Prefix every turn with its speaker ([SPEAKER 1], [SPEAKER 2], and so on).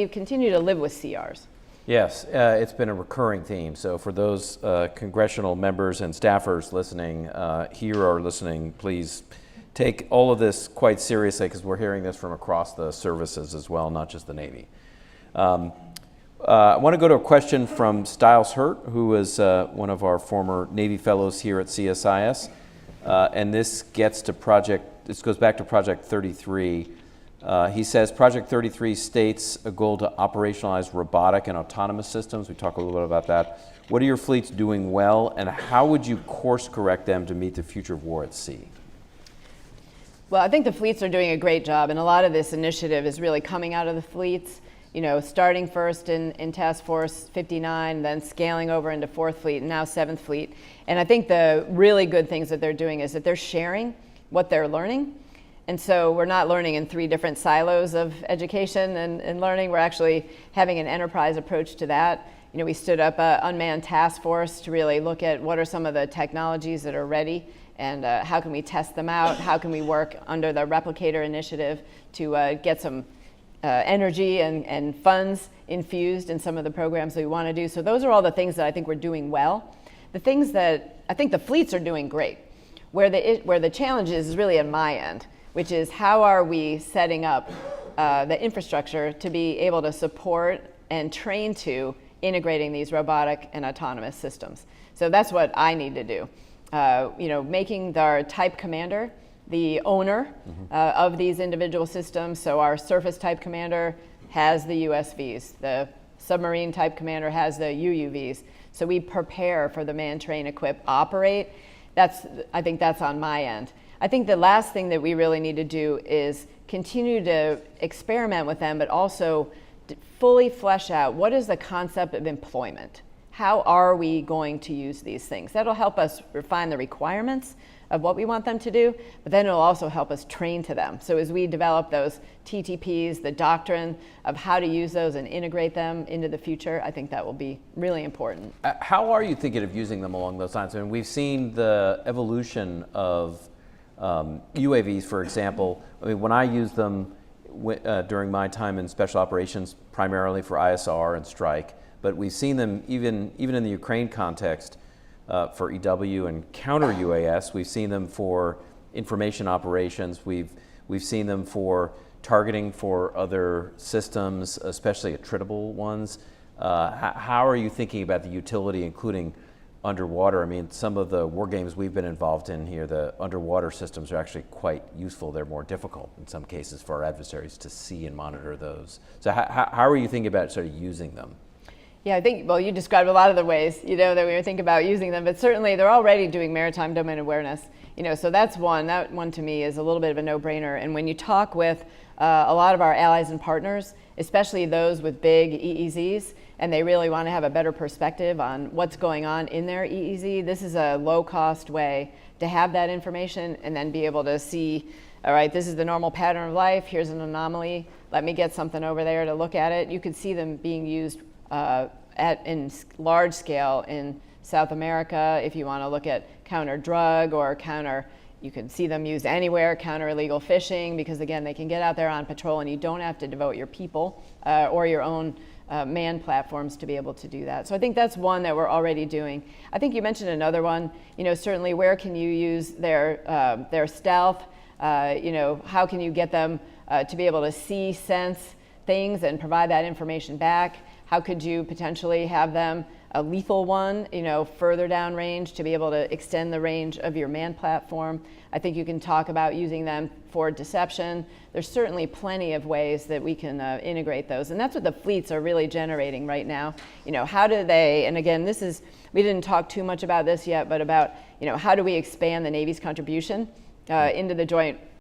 [SPEAKER 1] You continue to live with CRs.
[SPEAKER 2] Yes, it's been a recurring theme. So for those congressional members and staffers listening here or listening, please take all of this quite seriously, because we're hearing this from across the services as well, not just the Navy. I want to go to a question from Stiles Hurt, who is one of our former Navy fellows here at CSIS. And this goes back to Project 33. He says, Project 33 states a goal to operationalize robotic and autonomous systems. We talk a little bit about that. What are your fleets doing well, and how would you course correct them to meet the future of war at sea?
[SPEAKER 1] Well, I think the fleets are doing a great job, and a lot of this initiative is really coming out of the fleets, starting first in Task Force 59, then scaling over into 4th Fleet, and now 7th Fleet. And I think the really good things that they're doing is that they're sharing what they're learning. And so we're not learning in 3 different silos of education and learning. We're actually having an enterprise approach to that. We stood up an unmanned task force to really look at what are some of the technologies that are ready, and how can we test them out? How can we work under the Replicator initiative to get some energy and funds infused in some of the programs that we want to do. So those are all the things that I think we're doing well. The things that I think the fleets are doing great. Where the challenge is really on my end, which is how are we setting up the infrastructure to be able to support and train to integrating these robotic and autonomous systems. So that's what I need to do. Making our type commander the owner of these individual systems. So our surface type commander has the USVs, the submarine type commander has the UUVs. So we prepare for the man, train, equip, operate. I think that's on my end. I think the last thing that we really need to do is continue to experiment with them, but also fully flesh out what is the concept of employment. How are we going to use these things? That'll help us refine the requirements of what we want them to do, but then it'll also help us train to them. So as we develop those TTPs, the doctrine of how to use those and integrate them into the future, I think that will be really important.
[SPEAKER 2] How are you thinking of using them along those lines? I mean, we've seen the evolution of UAVs, for example. I mean, when I use them during my time in special operations, primarily for ISR and strike, but we've seen them even in the Ukraine context for EW and counter UAS. We've seen them for information operations. We've seen them for targeting for other systems, especially attritable ones. How are you thinking about the utility, including underwater? I mean, some of the war games we've been involved in here, the underwater systems are actually quite useful. They're more difficult in some cases for our adversaries to see and monitor those. So how are you thinking about sort of using them?
[SPEAKER 1] Yeah, I think, well, you described a lot of the ways, that we were thinking about using them, but certainly they're already doing maritime domain awareness, so that's one. That one to me is a little bit of a no-brainer. And when you talk with a lot of our allies and partners, especially those with big EEZs, and they really want to have a better perspective on what's going on in their EEZ, this is a low-cost way to have that information and then be able to see, all right, this is the normal pattern of life, here's an anomaly, let me get something over there to look at it. You could see them being used in large scale in South America. If you want to look at counter drug or you can see them used anywhere, counter illegal fishing, because again, they can get out there on patrol and you don't have to devote your people or your own manned platforms to be able to do that. So I think that's one that we're already doing. I think you mentioned another one, certainly where can you use their stealth? How can you get them to be able to see, sense things and provide that information back? How could you potentially have them a lethal one, further down range to be able to extend the range of your manned platform? I think you can talk about using them for deception. There's certainly plenty of ways that we can integrate those. And that's what the fleets are really generating right now. How do they, and again, we didn't talk too much about this yet, but about, how do we expand the Navy's contribution into the joint